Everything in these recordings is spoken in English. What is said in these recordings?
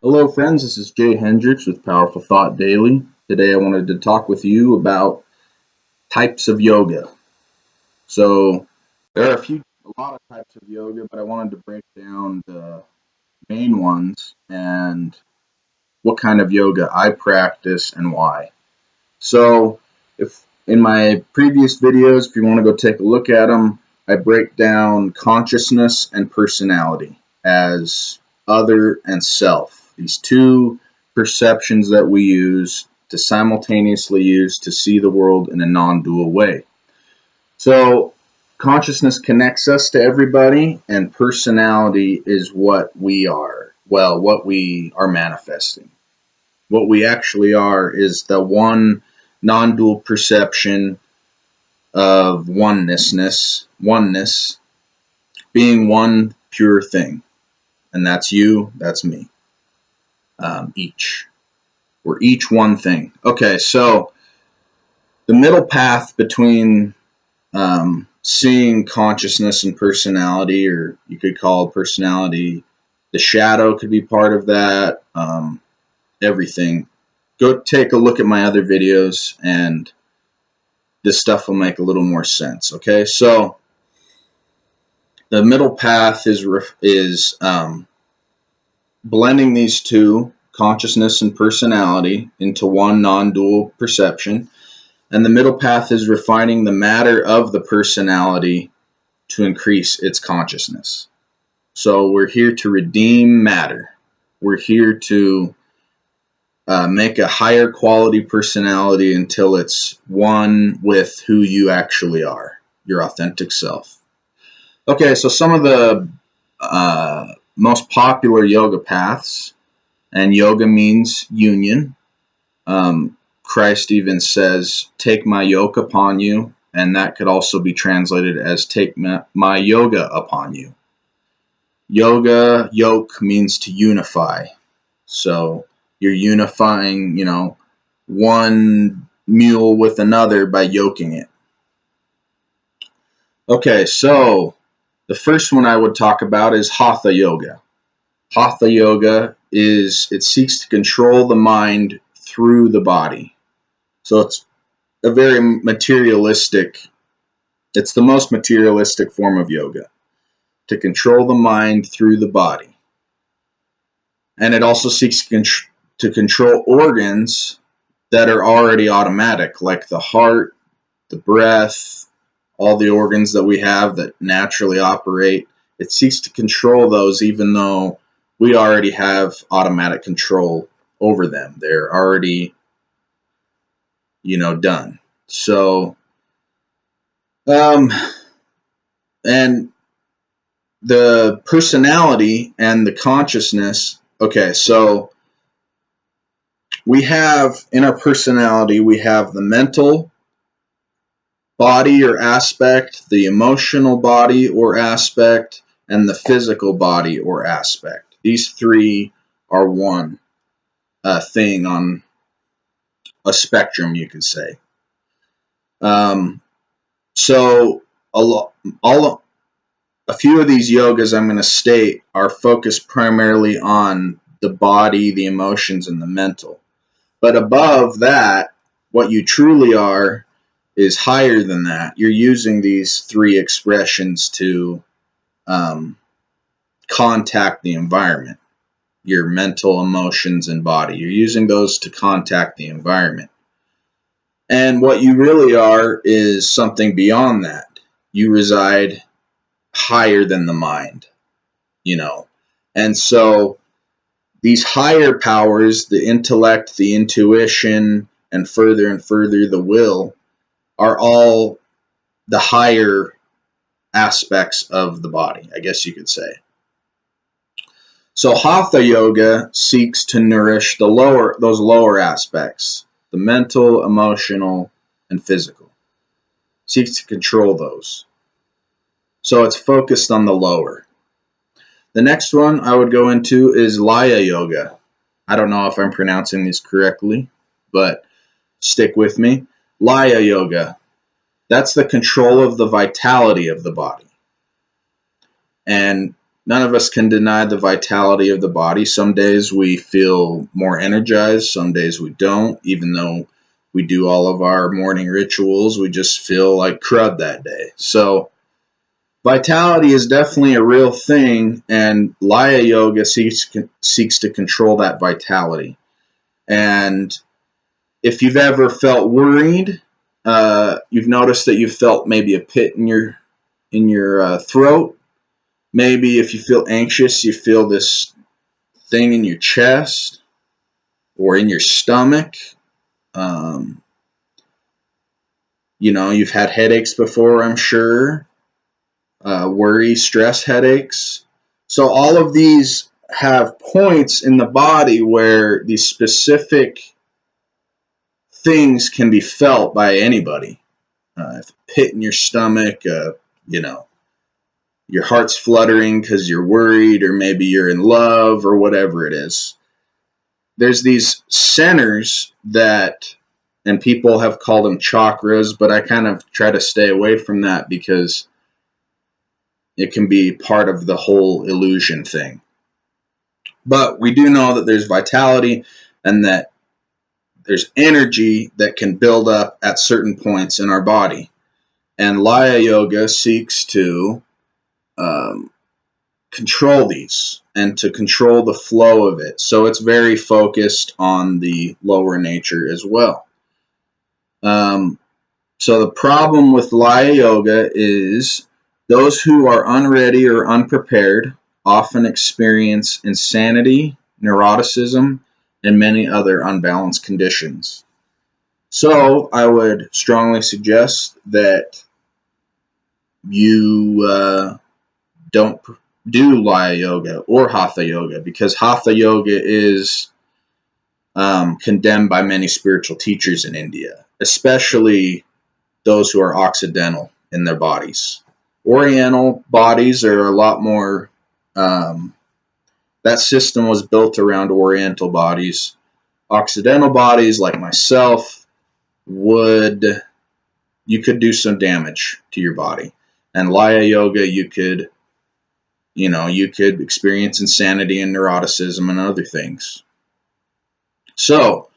Hello, friends. This is Jay Hendricks with Powerful Thought Daily. Today, I wanted to talk with you about types of yoga. So, there are a lot of types of yoga, but I wanted to break down the main ones and what kind of yoga I practice and why. So, if in my previous videos, if you want to go take a look at them, I break down consciousness and personality as other and self. These two perceptions that we use to simultaneously use to see the world in a non-dual way. So, consciousness connects us to everybody, and personality is what we are. Well, what we are manifesting. What we actually are is the one non-dual perception of oneness being one pure thing, and that's you, that's me. Each we're each one thing. Okay, so the middle path between seeing consciousness and personality, or you could call personality the shadow, could be part of that. Everything. Go take a look at my other videos and this stuff will make a little more sense. Okay, so the middle path is blending these two, consciousness and personality, into one non-dual perception, and the middle path is refining the matter of the personality to increase its consciousness. So we're here to redeem matter. We're here to make a higher quality personality until it's one with who you actually are, your authentic self. Okay, so some of the most popular yoga paths, and yoga means union. Christ even says, "Take my yoke upon you," and that could also be translated as "Take my yoga upon you." Yoga, yoke means to unify. So you're unifying, one mule with another by yoking it. Okay, so the first one I would talk about is Hatha Yoga. Hatha Yoga it seeks to control the mind through the body. So it's a very materialistic, it's the most materialistic form of yoga, to control the mind through the body. And it also seeks to control organs that are already automatic, like the heart, the breath, all the organs that we have that naturally operate. It seeks to control those even though we already have automatic control over them. They're already, done. So, um, and the personality and the consciousness. Okay, so we have in our personality, we have the mental body or aspect, the emotional body or aspect, and the physical body or aspect. These three are one thing on a spectrum, you could say. Um, so a few of these yogas I'm going to state are focused primarily on the body, the emotions, and the mental. But above that, what you truly are is higher than that. You're using these three expressions to um, contact the environment, your mental, emotions, and body. You're using those to contact the environment. And what you really are is something beyond that. You reside higher than the mind, you know. And so these higher powers, the intellect, the intuition, and further the will, are all the higher aspects of the body, I guess you could say. So Hatha Yoga seeks to nourish those lower aspects, the mental, emotional, and physical. Seeks to control those. So it's focused on the lower. The next one I would go into is Laya Yoga. I don't know if I'm pronouncing these correctly, but stick with me. Laya Yoga. That's the control of the vitality of the body. And none of us can deny the vitality of the body. Some days we feel more energized, some days we don't. Even though we do all of our morning rituals, we just feel like crud that day. So vitality is definitely a real thing, and Laya Yoga seeks to control that vitality. And if you've ever felt worried, you've noticed that you've felt maybe a pit in your throat. Maybe if you feel anxious, you feel this thing in your chest or in your stomach. Um, you've had headaches before, I'm sure. Worry, stress headaches. So all of these have points in the body where these specific things can be felt by anybody. If a pit in your stomach, your heart's fluttering because you're worried, or maybe you're in love, or whatever it is. There's these centers that, and people have called them chakras, but I kind of try to stay away from that because it can be part of the whole illusion thing. But we do know that there's vitality and that there's energy that can build up at certain points in our body. And Laya Yoga seeks to control these and to control the flow of it. So it's very focused on the lower nature as well. So the problem with Laya Yoga is those who are unready or unprepared often experience insanity, neuroticism, and many other unbalanced conditions. So I would strongly suggest that you don't do Laya Yoga or Hatha Yoga, because Hatha Yoga is condemned by many spiritual teachers in India, especially those who are Occidental in their bodies. Oriental bodies are a lot more, that system was built around Oriental bodies. Occidental bodies, like myself, you could do some damage to your body. And Laya Yoga, you could experience insanity and neuroticism and other things. So,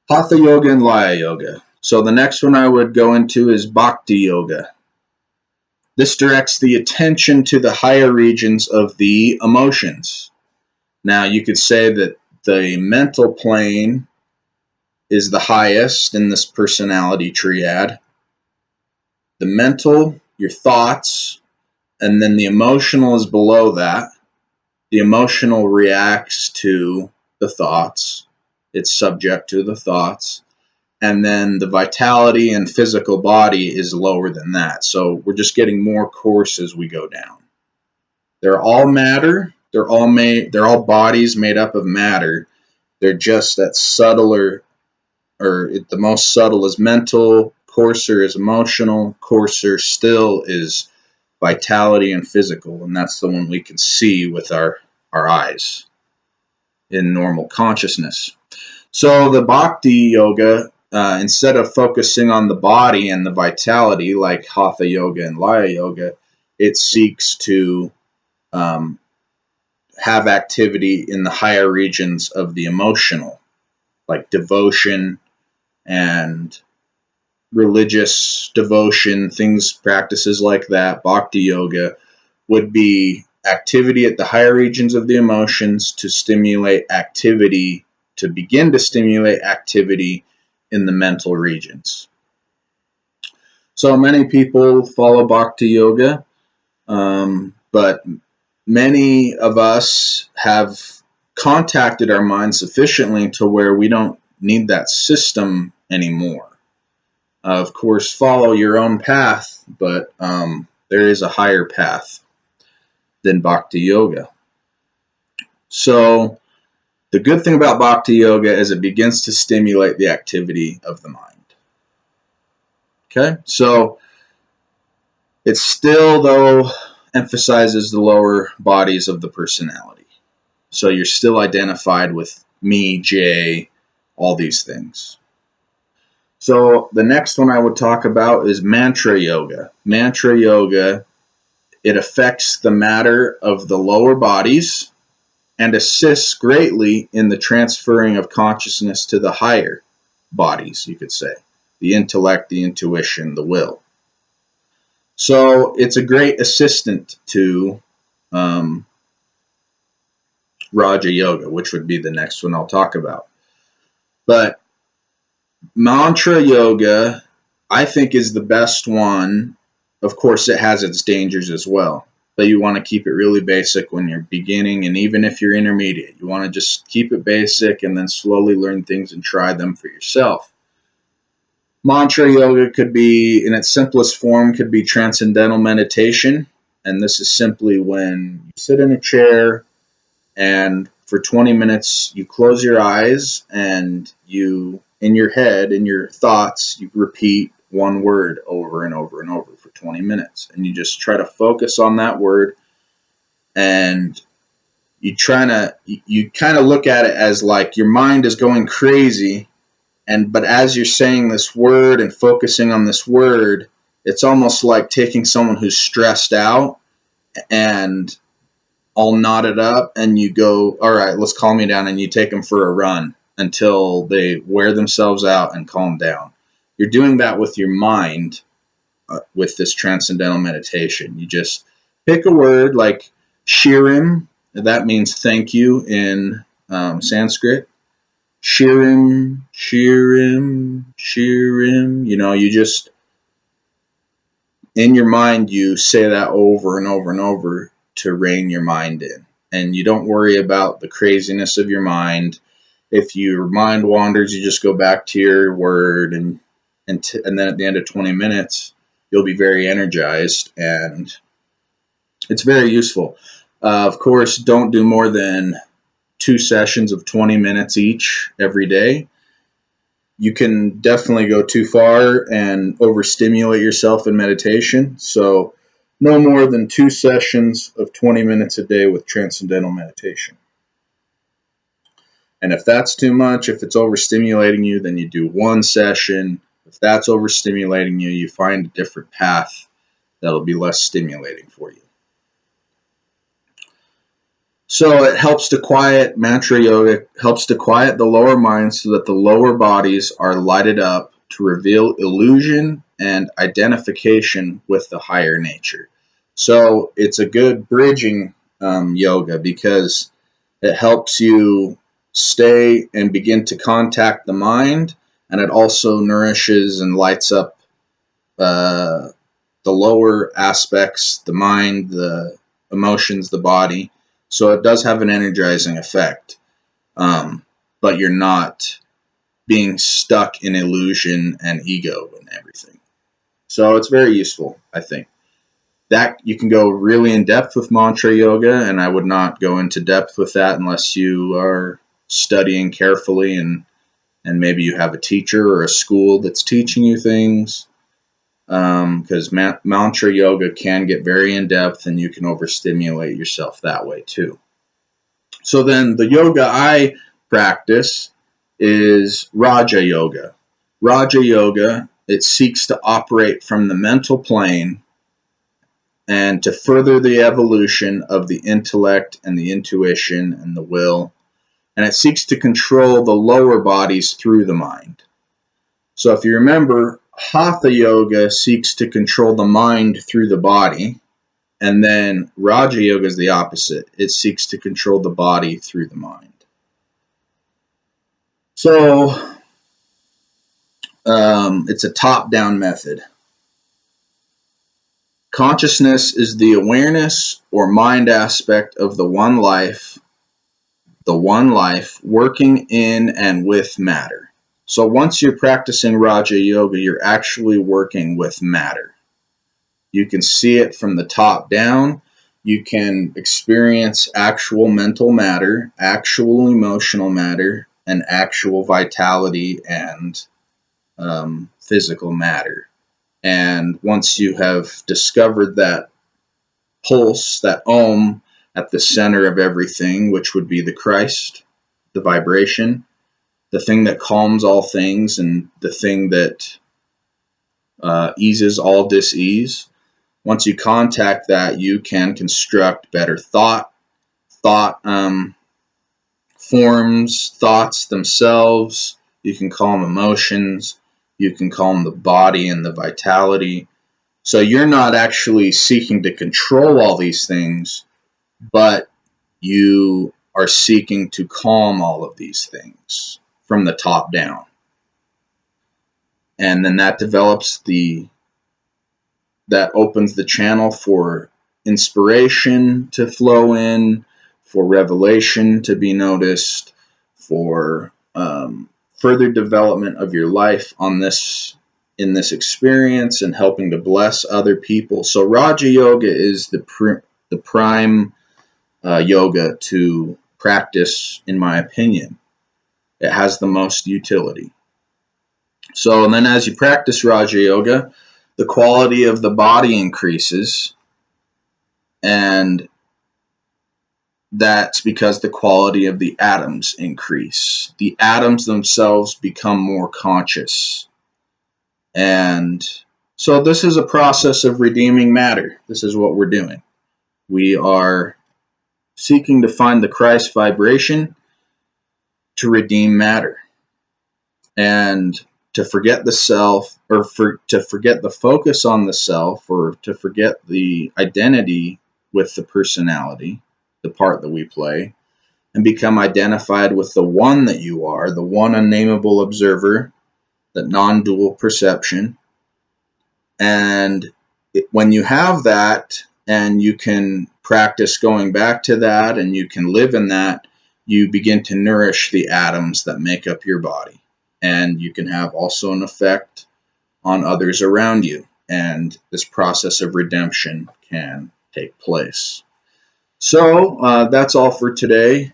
Hatha Yoga and Laya Yoga. So the next one I would go into is Bhakti Yoga. This directs the attention to the higher regions of the emotions. Now, you could say that the mental plane is the highest in this personality triad. The mental, your thoughts, and then the emotional is below that. The emotional reacts to the thoughts. It's subject to the thoughts. And then the vitality and physical body is lower than that. So we're just getting more coarse as we go down. They're all matter. They're all bodies made up of matter. They're just that subtler, the most subtle is mental, coarser is emotional, coarser still is vitality and physical, and that's the one we can see with our eyes in normal consciousness. So the Bhakti Yoga, instead of focusing on the body and the vitality like Hatha Yoga and Laya Yoga, it seeks to have activity in the higher regions of the emotional, like devotion and religious devotion, practices like that. Bhakti Yoga would be activity at the higher regions of the emotions to begin to stimulate activity in the mental regions. So many people follow Bhakti Yoga, but many of us have contacted our mind sufficiently to where we don't need that system anymore. Of course, follow your own path, but there is a higher path than Bhakti Yoga. So the good thing about Bhakti Yoga is it begins to stimulate the activity of the mind. Okay, so it still, though, emphasizes the lower bodies of the personality. So you're still identified with me, Jay, all these things. So the next one I would talk about is Mantra Yoga. Mantra Yoga It affects the matter of the lower bodies and assists greatly in the transferring of consciousness to the higher bodies, you could say, the intellect, the intuition, the will. So it's a great assistant to Raja Yoga, which would be the next one I'll talk about. But mantra yoga, I think, is the best one. Of course, it has its dangers as well, but you want to keep it really basic when you're beginning, and even if you're intermediate, you want to just keep it basic and then slowly learn things and try them for yourself. Mantra yoga could be, in its simplest form, could be transcendental meditation, and this is simply when you sit in a chair and for 20 minutes you close your eyes and you, in your head, in your thoughts, you repeat one word over and over and over for 20 minutes, and you just try to focus on that word, and you kind of look at it as like your mind is going crazy, but as you're saying this word and focusing on this word, it's almost like taking someone who's stressed out and all knotted up, and you go, all right, let's calm me down, and you take them for a run until they wear themselves out and calm down. You're doing that with your mind with this transcendental meditation. You just pick a word like shirim, that means thank you in Sanskrit. Shirim, shirim, shirim. You just, in your mind, you say that over and over and over to rein your mind in. And you don't worry about the craziness of your mind. If your mind wanders, you just go back to your word, and then at the end of 20 minutes, you'll be very energized, and it's very useful. Of course, don't do more than 2 sessions of 20 minutes each every day. You can definitely go too far and overstimulate yourself in meditation. So no more than 2 sessions of 20 minutes a day with transcendental meditation. And if that's too much, if it's overstimulating you, then you do 1 session. If that's overstimulating you, you find a different path that'll be less stimulating for you. So it helps to quiet, mantra yoga helps to quiet the lower mind so that the lower bodies are lighted up to reveal illusion and identification with the higher nature. So it's a good bridging yoga because it helps you stay and begin to contact the mind, and it also nourishes and lights up the lower aspects, the mind, the emotions, the body. So it does have an energizing effect, but you're not being stuck in illusion and ego and everything. So it's very useful, I think. That you can go really in depth with mantra yoga, and I would not go into depth with that unless you are studying carefully and maybe you have a teacher or a school that's teaching you things. Because mantra yoga can get very in depth, and you can overstimulate yourself that way too. So then the yoga I practice is Raja Yoga. Raja Yoga, it seeks to operate from the mental plane and to further the evolution of the intellect and the intuition and the will. And it seeks to control the lower bodies through the mind. So if you remember, Hatha Yoga seeks to control the mind through the body. And then Raja Yoga is the opposite. It seeks to control the body through the mind. So it's a top-down method. Consciousness is the awareness or mind aspect of the one life working in and with matter. So once you're practicing Raja Yoga, you're actually working with matter. You can see it from the top down. You can experience actual mental matter, actual emotional matter, and actual vitality and physical matter. And once you have discovered that pulse, that Om at the center of everything, which would be the Christ, the vibration, the thing that calms all things and the thing that eases all dis-ease, Once you contact that, you can construct better thought forms, thoughts themselves. You can call them emotions. You can call them the body and the vitality. So you're not actually seeking to control all these things, but you are seeking to calm all of these things from the top down. And then that opens the channel for inspiration to flow in, for revelation to be noticed, for further development of your life in this experience, and helping to bless other people. So Raja Yoga is the prime yoga to practice, in my opinion. It has the most utility. So, and then as you practice Raja Yoga, the quality of the body increases, and that's because the quality of the atoms increase. The atoms themselves become more conscious. And so this is a process of redeeming matter. This is what we're doing. We are seeking to find the Christ vibration to redeem matter, and to forget the self, or to forget the focus on the self, or to forget the identity with the personality, the part that we play, and become identified with the one that you are, the one unnameable observer, the non-dual perception. And when you have that, and you can practice going back to that, and you can live in that, you begin to nourish the atoms that make up your body. And you can have also an effect on others around you. And this process of redemption can take place. So that's all for today.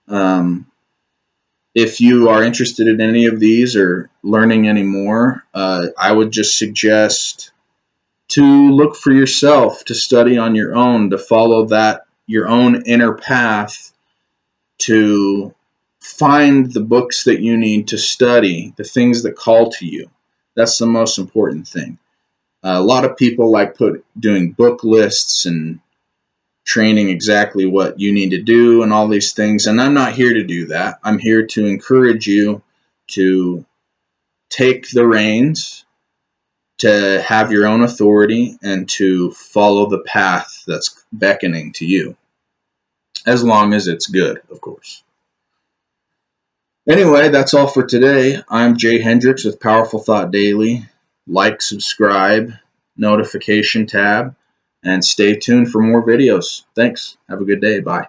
If you are interested in any of these or learning any more, I would just suggest to look for yourself, to study on your own, to follow your own inner path, to find the books that you need to study, the things that call to you. That's the most important thing. A lot of people like doing book lists and training exactly what you need to do and all these things, and I'm not here to do that. I'm here to encourage you to take the reins, to have your own authority, and to follow the path that's beckoning to you, as long as it's good, of course. Anyway, that's all for today. I'm Jay Hendricks with Powerful Thought Daily. Like, subscribe, notification tab, and stay tuned for more videos. Thanks. Have a good day. Bye.